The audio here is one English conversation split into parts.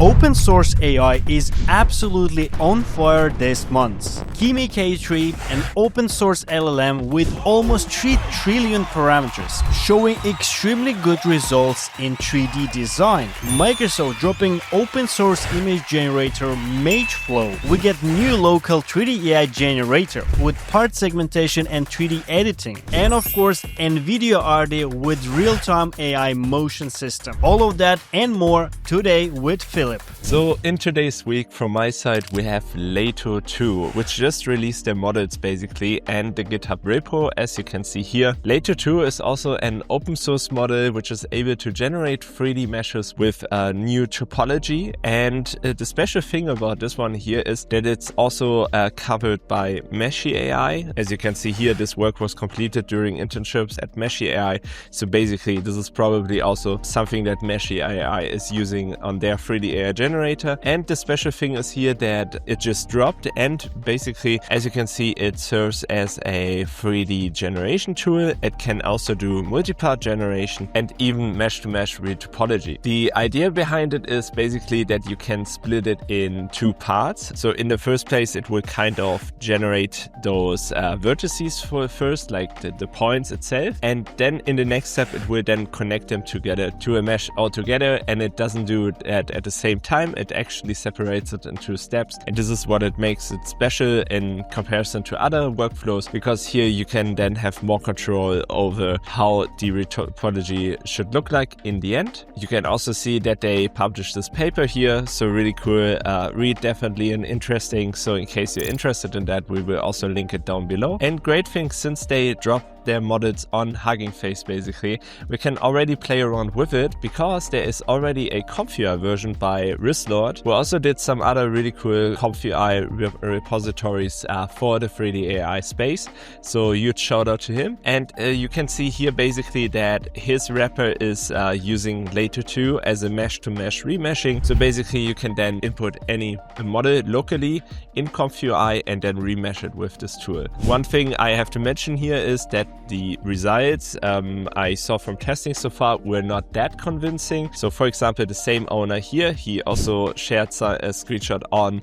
Open source AI is absolutely on fire this month. Kimi K3, an open source LLM with almost 3 trillion parameters, showing extremely good results in 3D design. Microsoft dropping open source image generator Mage-Flow. We get new local 3D AI generator with part segmentation and 3D editing. And of course, NVIDIA ARDY with real-time AI motion system. All of that and more today with Philip. So in today's week from my side we have Lato 2, which just released their models basically, and the GitHub repo as you can see here. Lato 2 is also an open source model which is able to generate 3D meshes with a new topology, and the special thing about this one here is that it's also covered by Mage-AI. As you can see here, this work was completed during internships at Mage-AI, so basically this is probably also something that Mage-AI is using on their 3D AI generator. And the special thing is here that it just dropped, and basically as you can see it serves as a 3D generation tool. It can also do multi-part generation and even mesh-to-mesh retopology. The idea behind it is basically that you can split it in 2 parts. So in the first place it will kind of generate those vertices for first, like the points itself, and then in the next step it will then connect them together to a mesh altogether, and it doesn't do it at the same time. It actually separates it in 2 steps, and this is what it makes it special in comparison to other workflows, because here you can then have more control over how the retopology should look like in the end. You can also see that they published this paper here, so really cool read, definitely and interesting. So in case you're interested in that, we will also link it down below. And great thing, since they dropped their models on Hugging Face basically, we can already play around with it, because there is already a ComfyUI version by Rislord, who also did some other really cool ComfyUI repositories for the 3D AI space. So huge shout out to him. And you can see here basically that his wrapper is using Lato 2 as a mesh-to-mesh remeshing. So basically you can then input any model locally in ComfyUI and then remesh it with this tool. One thing I have to mention here is that the results I saw from testing so far were not that convincing. So for example, the same owner here, he also shared a screenshot on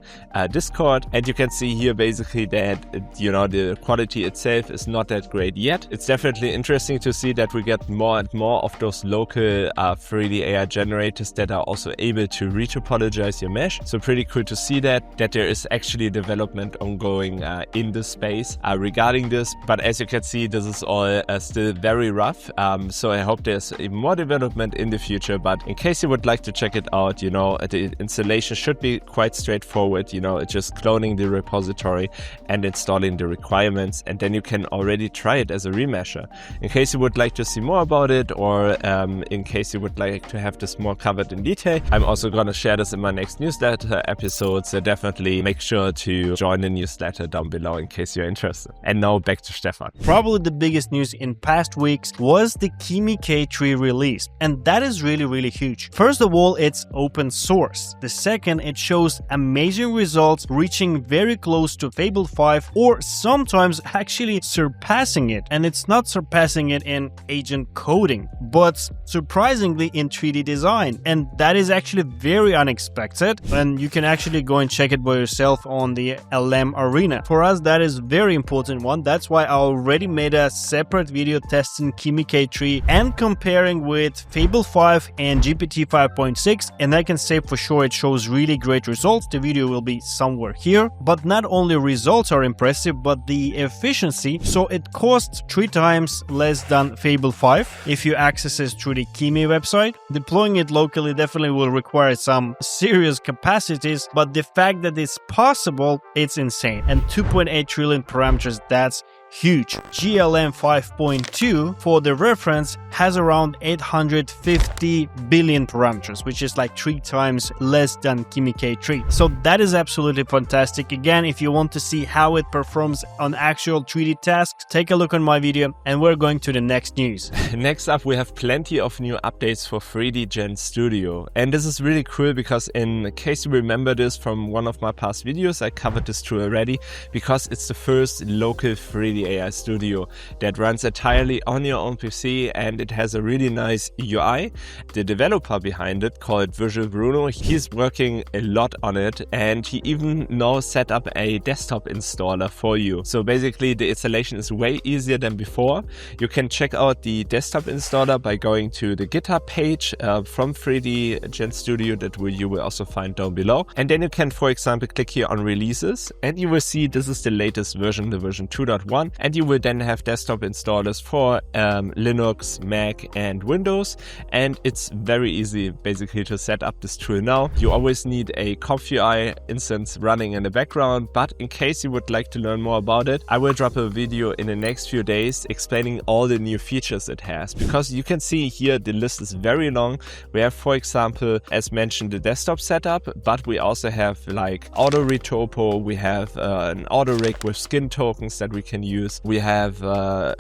Discord, and you can see here basically that the quality itself is not that great yet. It's definitely interesting to see that we get more and more of those local 3D AI generators that are also able to retopologize your mesh. So pretty cool to see that there is actually development ongoing in this space regarding this. But as you can see, this is all still very rough, so I hope there's even more development in the future. But in case you would like to check it out, the installation should be quite straightforward. It's just cloning the repository and installing the requirements, and then you can already try it as a remesher. In case you would like to see more about it, or in case you would like to have this more covered in detail, I'm also gonna share this in my next newsletter episode, so definitely make sure to join the newsletter down below in case you're interested. And now back to Stefan. Probably the biggest news in past weeks was the Kimi K3 release, and that is really huge. First of all, it's open source. The second, it shows amazing results, reaching very close to Fable 5, or sometimes actually surpassing it. And it's not surpassing it in agent coding, but surprisingly in 3D design, and that is actually very unexpected. And you can actually go and check it by yourself on the LLM arena. For us, that is very important one. That's why I already made a separate video testing Kimi K3 and comparing with Fable 5 and GPT 5.6, and I can say for sure it shows really great results. The video will be somewhere here. But not only results are impressive, but the efficiency. So it costs 3 times less than Fable 5 if you access it through the Kimi website. Deploying it locally definitely will require some serious capacities, but the fact that it's possible, it's insane. And 2.8 trillion parameters, that's huge. GLM 5.2, for the reference, has around 850 billion parameters, which is like 3 times less than Kimi K3. So that is absolutely fantastic. Again, if you want to see how it performs on actual 3D tasks, take a look on my video, and we're going to the next news. Next up, we have plenty of new updates for 3D Gen Studio. And this is really cool because in case you remember this from one of my past videos, I covered this tool already, because it's the first local 3D NVIDIA AI Studio that runs entirely on your own PC, and it has a really nice UI. The developer behind it, called Visual Bruno, he's working a lot on it, and he even now set up a desktop installer for you. So basically the installation is way easier than before. You can check out the desktop installer by going to the GitHub page from 3D Gen Studio that you will also find down below. And then you can, for example, click here on releases, and you will see this is the latest version, the version 2.1, and you will then have desktop installers for Linux, Mac and Windows. And it's very easy basically to set up this tool now. You always need a ComfyUI instance running in the background, but in case you would like to learn more about it, I will drop a video in the next few days explaining all the new features it has, because you can see here the list is very long. We have, for example, as mentioned, the desktop setup, but we also have like auto retopo, we have an auto rig with skin tokens that we can use. We have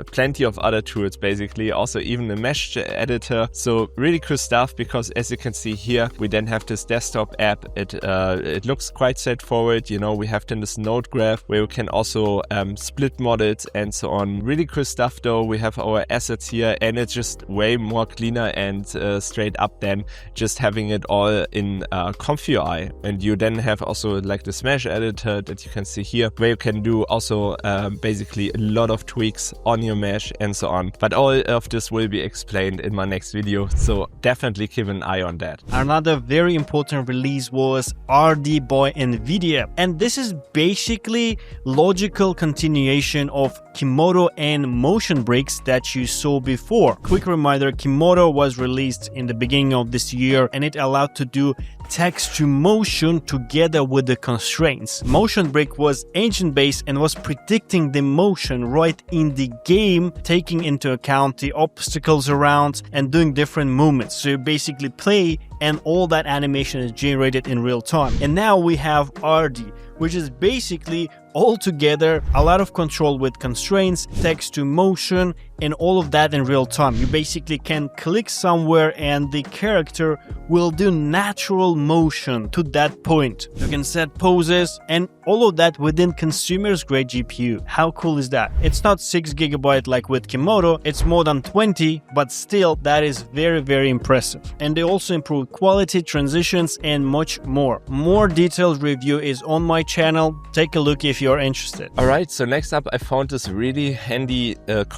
plenty of other tools basically, also even a mesh editor. So really cool stuff, because as you can see here, we then have this desktop app. It looks quite straightforward. You know, we have then this node graph where you can also split models and so on. Really cool stuff though. We have our assets here, and it's just way more cleaner and straight up than just having it all in ComfyUI. And you then have also like the mesh editor that you can see here, where you can do also basically a lot of tweaks on your mesh and so on. But all of this will be explained in my next video, so definitely keep an eye on that. Another very important release was ARDY by NVIDIA, and this is basically logical continuation of Kimoto and motion breaks that you saw before. Quick reminder, Kimoto was released in the beginning of this year, and it allowed to do text to motion together with the constraints. Motion break was agent based and was predicting the motion right in the game, taking into account the obstacles around and doing different movements. So you basically play and all that animation is generated in real time. And now we have ARDY, which is basically all together a lot of control with constraints, text to motion, and all of that in real time. You basically can click somewhere and the character will do natural motion to that point. You can set poses and all of that within consumer's grade GPU. How cool is that? It's not 6 GB like with Kimoto, it's more than 20, but still that is very, very impressive. And they also improved quality, transitions, and much more. More detailed review is on my channel. Take a look if you're interested. Alright, so next up I found this really handy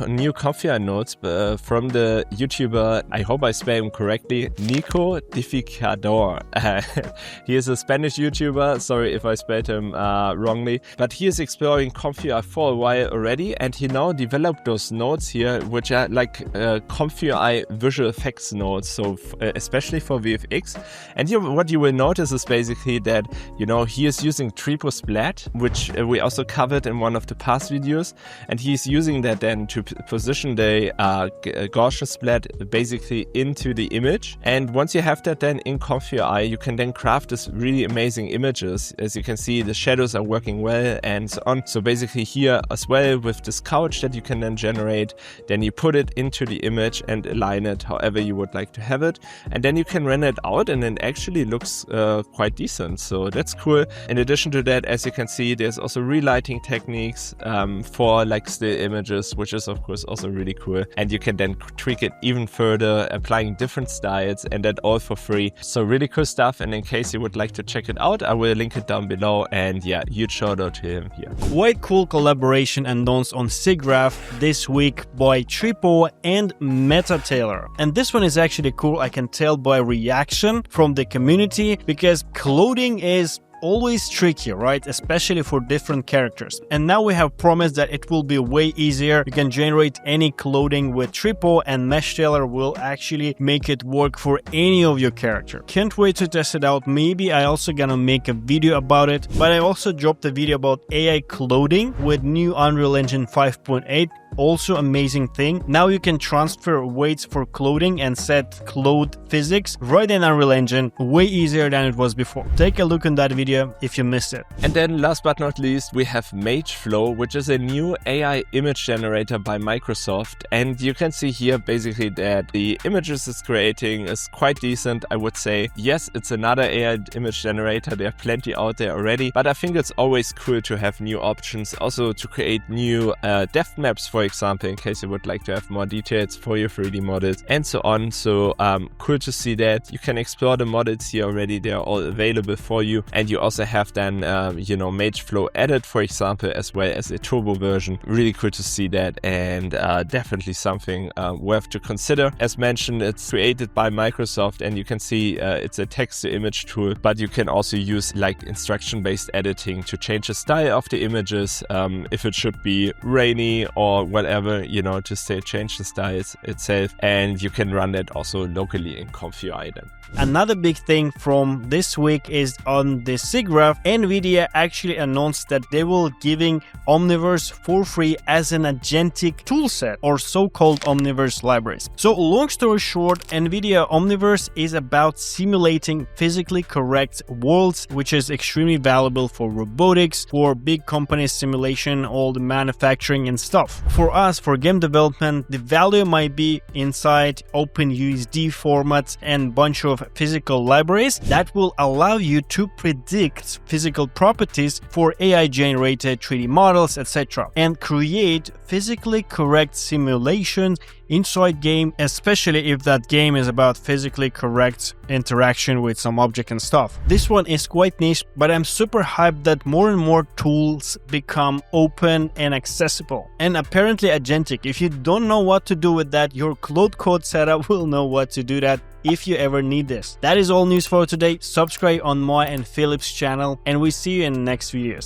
new ComfyUI notes from the YouTuber, I hope I spell him correctly, Nico Dificador. He is a Spanish YouTuber, sorry if I spelled him wrongly, but he is exploring ComfyUI for a while already, and he now developed those nodes here, which are like ComfyUI visual effects nodes, so especially for VFX. And here what you will notice is basically that, you know, he is using Tripo Splat, which we also covered in one of the past videos, and he's using that then to position the Gaussian splat basically into the image. And once you have that then in ComfyUI, you can then craft this really amazing images. As you can see, the shadows are working well and so on. So basically here as well with this couch that you can then generate, then you put it into the image and align it however you would like to have it. And then you can render it out and it actually looks quite decent. So that's cool. In addition to that, as you can see, there's also relighting techniques for like still images, which is of course also really cool. And you can then tweak it even further, applying different styles, and that all for free. So really cool stuff. And in case you would like to check it out, I will link it down below. And yeah, huge shout out to him here. Quite cool collaboration announced on SIGGRAPH this week by Tripo and MeshTailor. And this one is actually cool, I can tell by reaction from the community, because clothing is always tricky, right? Especially for different characters. And now we have promised that it will be way easier. You can generate any clothing with Tripo, and MeshTailor will actually make it work for any of your character. Can't wait to test it out. Maybe I also gonna make a video about it, but I also dropped a video about AI clothing with new Unreal Engine 5.8. also amazing thing. Now you can transfer weights for clothing and set cloth physics right in Unreal Engine, way easier than it was before. Take a look on that video if you missed it. And then last but not least, we have MageFlow, which is a new AI image generator by Microsoft. And you can see here basically that the images it's creating is quite decent, I would say. Yes, it's another AI image generator. There are plenty out there already, but I think it's always cool to have new options, also to create new depth maps, for example, in case you would like to have more details for your 3D models and so on. So cool to see that. You can explore the models here already. They are all available for you. And you also have then, MageFlow added, for example, as well as a turbo version. Really cool to see that, and definitely something worth to consider. As mentioned, it's created by Microsoft, and you can see it's a text-to-image tool, but you can also use like instruction-based editing to change the style of the images, if it should be rainy or whatever, to say change the style itself, and you can run that also locally in ComfyUI then. Another big thing from this week is on the SIGGRAPH. NVIDIA actually announced that they will giving Omniverse for free as an agentic toolset, or so-called Omniverse libraries. So long story short, NVIDIA Omniverse is about simulating physically correct worlds, which is extremely valuable for robotics, for big company simulation, all the manufacturing and stuff. For us, for game development, the value might be inside OpenUSD formats and bunch of physical libraries that will allow you to predict physical properties for AI-generated 3D models, etc., and create physically correct simulations inside game, especially if that game is about physically correct interaction with some object and stuff. This one is quite niche, but I'm super hyped that more and more tools become open and accessible. And apparently Agentic, if you don't know what to do with that, your Cloud Code setup will know what to do that if you ever need this. That is all news for today. Subscribe on my and Philip's channel, and we see you in the next videos.